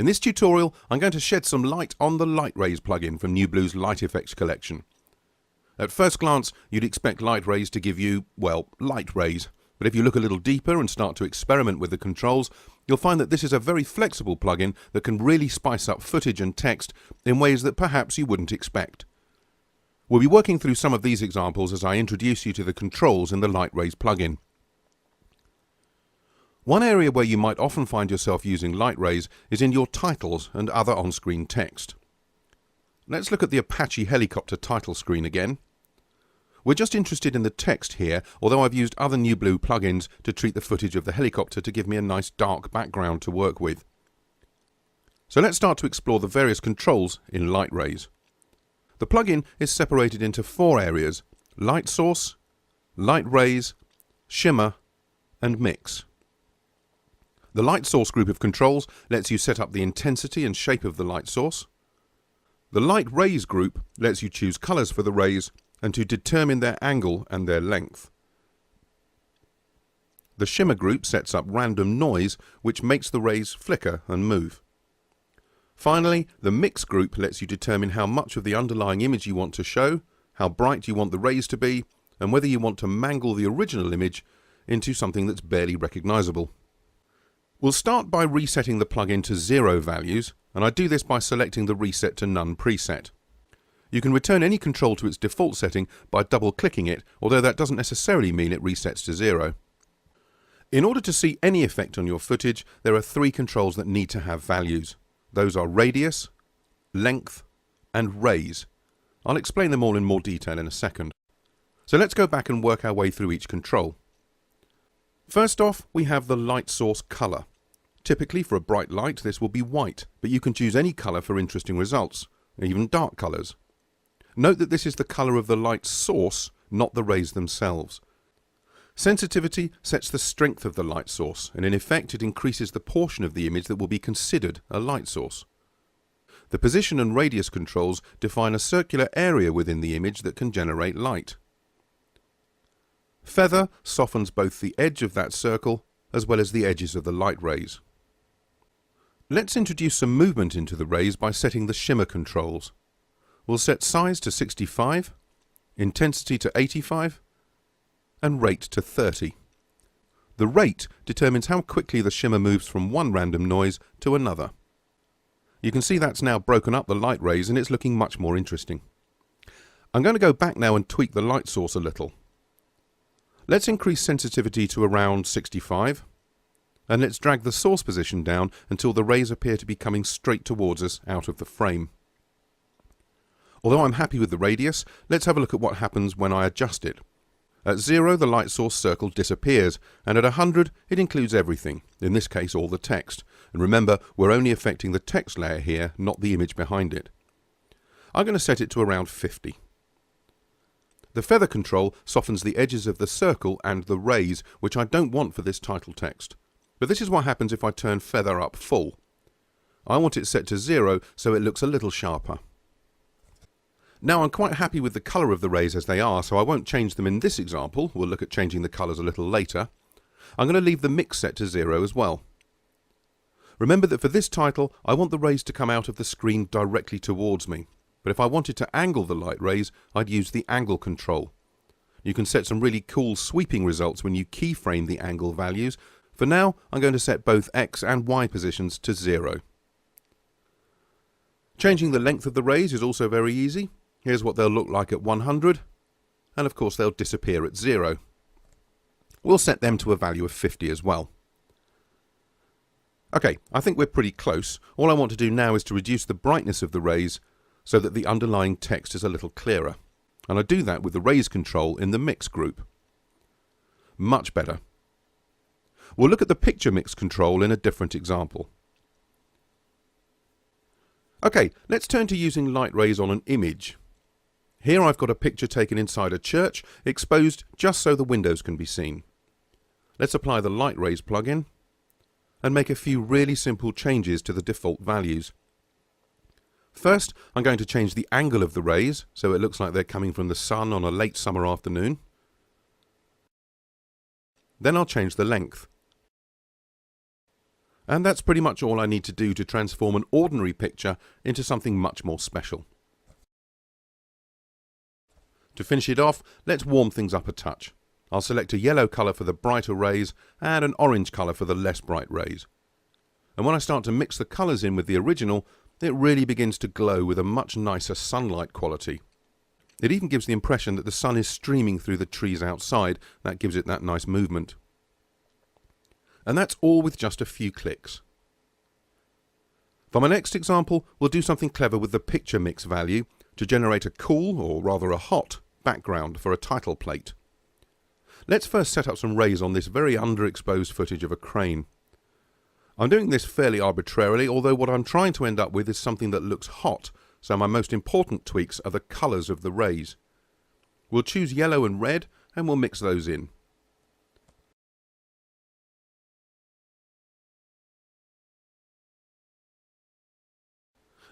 In this tutorial, I'm going to shed some light on the Light Rays plugin from NewBlue's Light Effects collection. At first glance, you'd expect Light Rays to give you, well, light rays. But if you look a little deeper and start to experiment with the controls, you'll find that this is a very flexible plugin that can really spice up footage and text in ways that perhaps you wouldn't expect. We'll be working through some of these examples as I introduce you to the controls in the Light Rays plugin. One area where you might often find yourself using Light Rays is in your titles and other on-screen text. Let's look at the Apache helicopter title screen again. We're just interested in the text here, although I've used other NewBlue plugins to treat the footage of the helicopter to give me a nice dark background to work with. So let's start to explore the various controls in Light Rays. The plugin is separated into 4 areas: Light Source, Light Rays, Shimmer and Mix. The Light Source group of controls lets you set up the intensity and shape of the light source. The Light Rays group lets you choose colours for the rays and to determine their angle and their length. The Shimmer group sets up random noise which makes the rays flicker and move. Finally, the Mix group lets you determine how much of the underlying image you want to show, how bright you want the rays to be, and whether you want to mangle the original image into something that's barely recognisable. We'll start by resetting the plugin to 0 values, and I do this by selecting the Reset to None preset. You can return any control to its default setting by double-clicking it, although that doesn't necessarily mean it resets to 0. In order to see any effect on your footage, there are 3 controls that need to have values. Those are Radius, Length and Rays. I'll explain them all in more detail in a second. So let's go back and work our way through each control. First off, we have the light source colour. Typically for a bright light this will be white, but you can choose any colour for interesting results, even dark colours. Note that this is the colour of the light source, not the rays themselves. Sensitivity sets the strength of the light source, and in effect it increases the portion of the image that will be considered a light source. The position and radius controls define a circular area within the image that can generate light. Feather softens both the edge of that circle as well as the edges of the light rays. Let's introduce some movement into the rays by setting the shimmer controls. We'll set size to 65, intensity to 85 and rate to 30. The rate determines how quickly the shimmer moves from one random noise to another. You can see that's now broken up the light rays and it's looking much more interesting. I'm going to go back now and tweak the light source a little. Let's increase sensitivity to around 65 and let's drag the source position down until the rays appear to be coming straight towards us out of the frame. Although I'm happy with the radius, let's have a look at what happens when I adjust it. At 0 the light source circle disappears, and at 100 it includes everything, in this case all the text. And remember, we're only affecting the text layer here, not the image behind it. I'm going to set it to around 50. The feather control softens the edges of the circle and the rays, which I don't want for this title text. But this is what happens if I turn feather up full. I want it set to 0 so it looks a little sharper. Now I'm quite happy with the colour of the rays as they are, so I won't change them in this example. We'll look at changing the colours a little later. I'm going to leave the mix set to 0 as well. Remember that for this title I want the rays to come out of the screen directly towards me. But if I wanted to angle the light rays, I'd use the angle control. You can set some really cool sweeping results when you keyframe the angle values. For now, I'm going to set both X and Y positions to 0. Changing the length of the rays is also very easy. Here's what they'll look like at 100, and of course they'll disappear at 0. We'll set them to a value of 50 as well. Okay, I think we're pretty close. All I want to do now is to reduce the brightness of the rays so that the underlying text is a little clearer. And I do that with the rays control in the mix group. Much better. We'll look at the picture mix control in a different example. Okay, let's turn to using light rays on an image. Here I've got a picture taken inside a church, exposed just so the windows can be seen. Let's apply the Light Rays plugin and make a few really simple changes to the default values. First, I'm going to change the angle of the rays so it looks like they're coming from the sun on a late summer afternoon. Then I'll change the length. And that's pretty much all I need to do to transform an ordinary picture into something much more special. To finish it off, let's warm things up a touch. I'll select a yellow colour for the brighter rays and an orange colour for the less bright rays. And when I start to mix the colours in with the original, it really begins to glow with a much nicer sunlight quality. It even gives the impression that the sun is streaming through the trees outside. That gives it that nice movement. And that's all with just a few clicks. For my next example, we'll do something clever with the picture mix value to generate a cool, or rather a hot, background for a title plate. Let's first set up some rays on this very underexposed footage of a crane. I'm doing this fairly arbitrarily, although what I'm trying to end up with is something that looks hot, so my most important tweaks are the colours of the rays. We'll choose yellow and red, and we'll mix those in.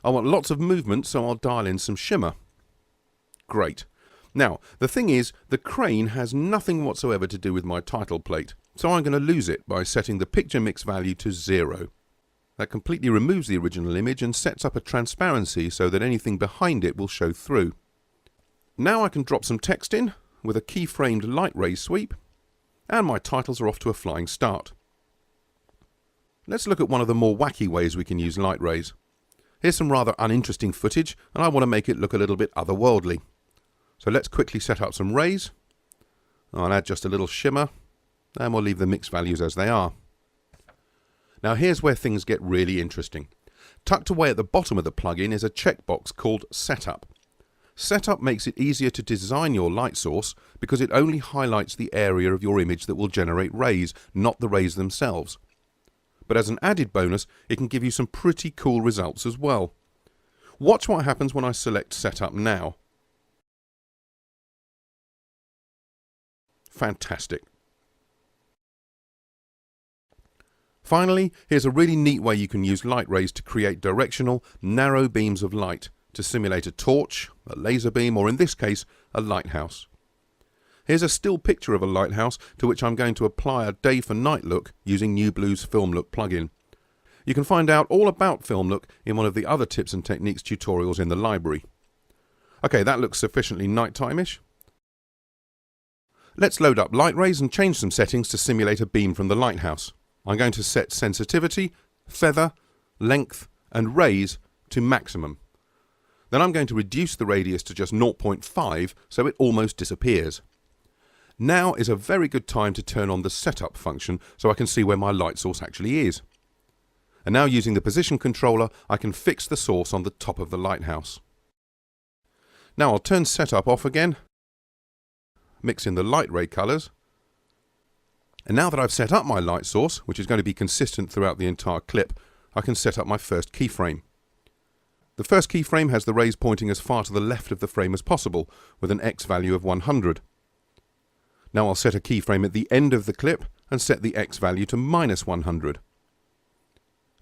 I want lots of movement, so I'll dial in some shimmer. Great. Now, the thing is, the crane has nothing whatsoever to do with my title plate, so I'm going to lose it by setting the picture mix value to 0. That completely removes the original image and sets up a transparency so that anything behind it will show through. Now I can drop some text in with a keyframed light ray sweep, and my titles are off to a flying start. Let's look at one of the more wacky ways we can use light rays. Here's some rather uninteresting footage, and I want to make it look a little bit otherworldly. So let's quickly set up some rays. I'll add just a little shimmer, and we'll leave the mix values as they are. Now here's where things get really interesting. Tucked away at the bottom of the plugin is a checkbox called Setup. Setup makes it easier to design your light source because it only highlights the area of your image that will generate rays, not the rays themselves. But as an added bonus, it can give you some pretty cool results as well. Watch what happens when I select Setup now. Fantastic. Finally, here's a really neat way you can use light rays to create directional, narrow beams of light to simulate a torch, a laser beam, or in this case, a lighthouse. Here's a still picture of a lighthouse to which I'm going to apply a day for night look using NewBlue's Film Look plugin. You can find out all about Film Look in one of the other tips and techniques tutorials in the library. Okay, that looks sufficiently nighttime-ish. Let's load up light rays and change some settings to simulate a beam from the lighthouse. I'm going to set sensitivity, feather, length and rays to maximum. Then I'm going to reduce the radius to just 0.5 so it almost disappears. Now is a very good time to turn on the setup function so I can see where my light source actually is. And now using the position controller I can fix the source on the top of the lighthouse. Now I'll turn setup off again, mix in the light ray colours. And now that I've set up my light source, which is going to be consistent throughout the entire clip, I can set up my first keyframe. The first keyframe has the rays pointing as far to the left of the frame as possible, with an X value of 100. Now I'll set a keyframe at the end of the clip and set the X value to -100.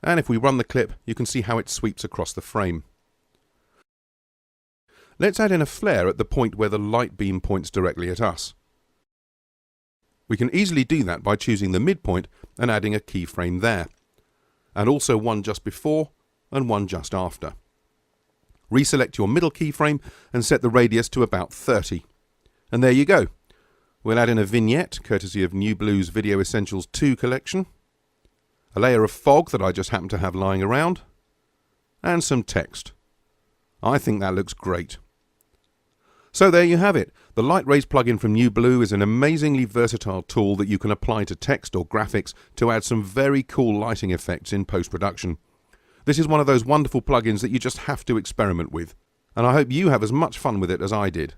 And if we run the clip, you can see how it sweeps across the frame. Let's add in a flare at the point where the light beam points directly at us. We can easily do that by choosing the midpoint and adding a keyframe there, and also one just before and one just after. Reselect your middle keyframe and set the radius to about 30. And there you go. We'll add in a vignette, courtesy of NewBlue's Video Essentials 2 collection, a layer of fog that I just happen to have lying around, and some text. I think that looks great. So there you have it. The Light Rays plugin from NewBlue is an amazingly versatile tool that you can apply to text or graphics to add some very cool lighting effects in post-production. This is one of those wonderful plugins that you just have to experiment with, and I hope you have as much fun with it as I did.